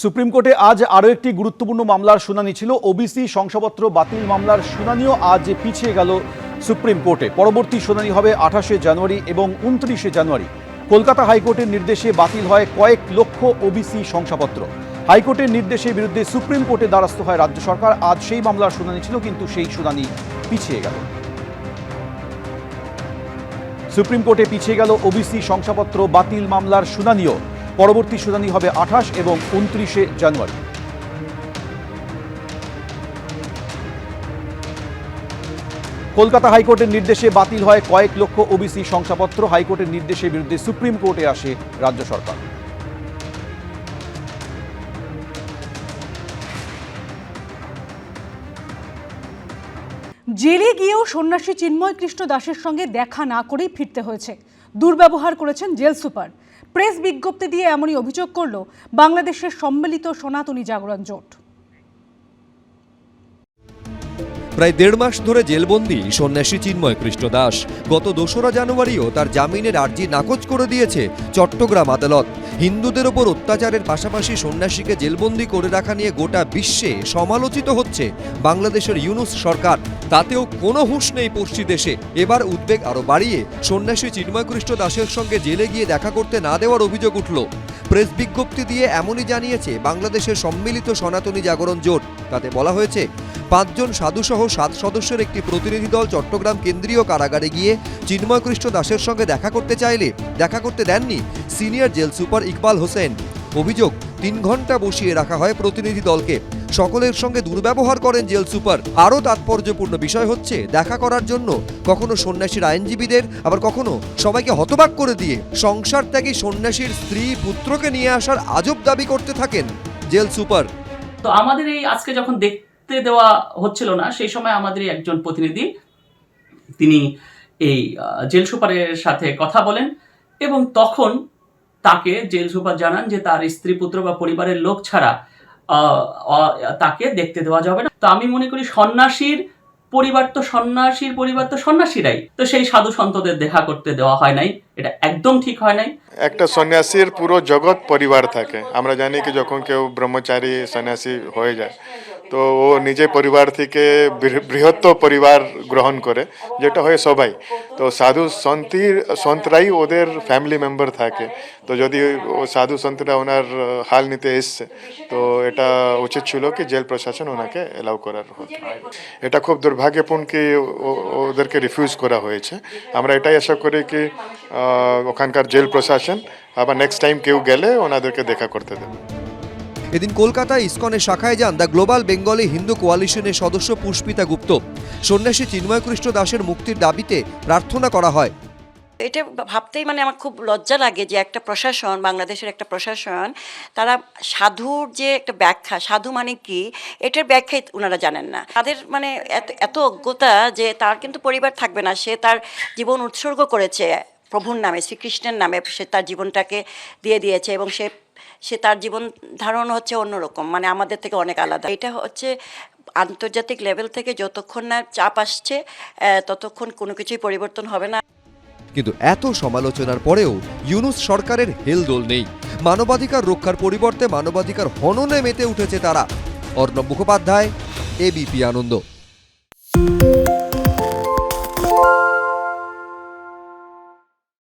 Supreme কোর্টে আজ আরও একটি গুরুত্বপূর্ণ মামলার শুনানি ছিল। ওবিসি শংসাপত্র বাতিল মামলার শুনানিও আজ পিছিয়ে গেল সুপ্রিম কোর্টে। পরবর্তী শুনানি হবে 28শে জানুয়ারি এবং 29শে জানুয়ারি। কলকাতা হাইকোর্টের নির্দেশে বাতিল হয় কয়েক লক্ষ ওবিসি শংসাপত্র। হাইকোর্টের নির্দেশের বিরুদ্ধে সুপ্রিম কোর্টে দ্বারস্থ হয় রাজ্য সরকার। আজ সেই মামলার শুনানি ছিল, কিন্তু সেই শুনানি পিছিয়ে গেল। সুপ্রিম কোর্টে পিছিয়ে গেল ওবিসি শংসাপত্র বাতিল মামলার শুনানিও। পরবর্তী শুনানি হবে 28 এবং 29শে জানুয়ারি। কলকাতা হাইকোর্টের নির্দেশে বাতিল হয় কয়েক লক্ষ ওবিসি শংসাপত্র। হাইকোর্টের নির্দেশের বিরুদ্ধে সুপ্রিম কোর্টে আসে রাজ্য সরকার। জেলে গিয়েও সন্ন্যাসী চিন্ময় কৃষ্ণ দাসের সঙ্গে দেখা না করেই ফিরতে হয়েছে। দুর্ব্যবহার করেছেন জেল সুপার। প্রেস বিজ্ঞপ্তি দিয়ে এমনই অভিযোগ করল বাংলাদেশের সম্মিলিত সনাতনী জাগরণ জোট। প্রায় 1.5 মাস ধরে জেলবন্দি সন্ন্যাসী চিন্ময় কৃষ্ণ দাস। গত 2রা জানুয়ারিও তার জামিনের আর্জি নাকচ করে দিয়েছে চট্টগ্রাম আদালত। হিন্দুদের ওপর অত্যাচারের পাশাপাশি সন্ন্যাসীকে জেলবন্দি করে রাখা নিয়ে গোটা বিশ্বে সমালোচিত হচ্ছে বাংলাদেশের ইউনূস সরকার। তাতেও কোনো হুঁশ নেই পড়শি দেশে। এবার উদ্বেগ আরও বাড়িয়ে সন্ন্যাসী চিন্ময় কৃষ্ণ দাসের সঙ্গে জেলে গিয়ে দেখা করতে না দেওয়ার অভিযোগ উঠল। প্রেস বিজ্ঞপ্তি দিয়ে এমনই জানিয়েছে বাংলাদেশের সম্মিলিত সনাতনী জাগরণ জোট। তাতে বলা হয়েছে, 5 জন সাধুসহ 7 সদস্যের একটি প্রতিনিধি দল চট্টগ্রাম কেন্দ্রীয় কারাগারে গিয়ে চিন্ময় কৃষ্ণ দাসের সঙ্গে দেখা করতে চাইলে দেখা করতে দেননি senior jail super Iqbal Hossain. অভিযোগ, 3 ঘন্টা বসিয়ে রাখা হয় প্রতিনিধি দলকে। সকলের সঙ্গে দুর্ব্যবহার করেন জেল সুপার। আরও তাৎপর্যপূর্ণ বিষয় হচ্ছে, দেখা করার জন্য কখনো সন্ন্যাসীর আইনজীবীদের, আবার কখনো সবাইকে হতবাক করে দিয়ে সংসার ত্যাগী সন্ন্যাসীর স্ত্রী পুত্রকে নিয়ে আসার আজব দাবি করতে থাকেন জেল সুপার। তো আমাদের এই আজকে যখন দেখতে দেওয়া হচ্ছিল না, সেই সময় আমাদের একজন প্রতিনিধি তিনি এই জেল সুপারের সাথে কথা বলেন এবং তখন তাকে জেল সুপার জানান যে তার স্ত্রী পুত্র বা পরিবারের লোক ছাড়া তাকে দেখতে দেওয়া যাবে না। তো আমি মনে করি সন্ন্যাসীর পরিবার তো সন্ন্যাসীরাই, তো সেই সাধু সন্তদের দেখা করতে দেওয়া হয় নাই, এটা একদম ঠিক হয় নাই। একটা সন্ন্যাসীর পুরো জগৎ পরিবার থাকে। আমরা জানি কি যখন কেউ ব্রহ্মচারী সন্ন্যাসী হয়ে যায় তো ও নিজে পরিবার থেকে বৃহত্তর পরিবার গ্রহণ করে, যেটা হয় সবাই। তো সাধু সন্তরাই ওদের ফ্যামিলি মেম্বার থাকে। তো যদি ও সাধু সন্তরা ওনার হাল নিতে এসছে, তো এটা উচিত ছিল কি জেল প্রশাসন ওনাকে এলাউ করার হতো। এটা খুব দুর্ভাগ্যপূর্ণ কি ওদেরকে রিফিউজ করা হয়েছে। আমরা এটাই আশা করি কি ওখানকার জেল প্রশাসন আবার নেক্সট টাইম কেউ গেলে ওনাদেরকে দেখা করতে দেবে। এদিন কলকাতায় ইসকনের শাখায় যান দ্য গ্লোবাল বেঙ্গলি হিন্দু কোয়ালিশনের সদস্য পুষ্পিতা গুপ্ত। সন্ন্যাসী চিন্ময় কৃষ্ণ দাসের মুক্তির দাবিতে প্রার্থনা করা হয়। এটা ভাবতেই আমার খুব লজ্জা লাগে যে একটা প্রশাসন, বাংলাদেশের একটা প্রশাসন, তারা সাধুর যে একটা ব্যাখ্যা, সাধু মানে কি, এটার ব্যাখ্যাই ওনারা জানেন না। তাদের এত অজ্ঞতা যে তার কিন্তু পরিবার থাকবে না, সে তার জীবন উৎসর্গ করেছে প্রভুর নামে, শ্রীকৃষ্ণের নামে সে তার জীবনটাকে দিয়ে দিয়েছে এবং সে তার জীবন ধারণ হচ্ছে অন্যরকম, আমাদের থেকে অনেক আলাদা। এটা হচ্ছে আন্তর্জাতিক লেভেল থেকে যতক্ষণ না চাপ আসছে ততক্ষণ কোনো কিছুই পরিবর্তন হবে না। কিন্তু এত সমালোচনার পরেও ইউনূস সরকারের হেলদোল নেই। মানবাধিকার রক্ষার পরিবর্তে মানবাধিকার হননে মেতে উঠেছে তারা। অর্ণব মুখোপাধ্যায়, এবিপি আনন্দ।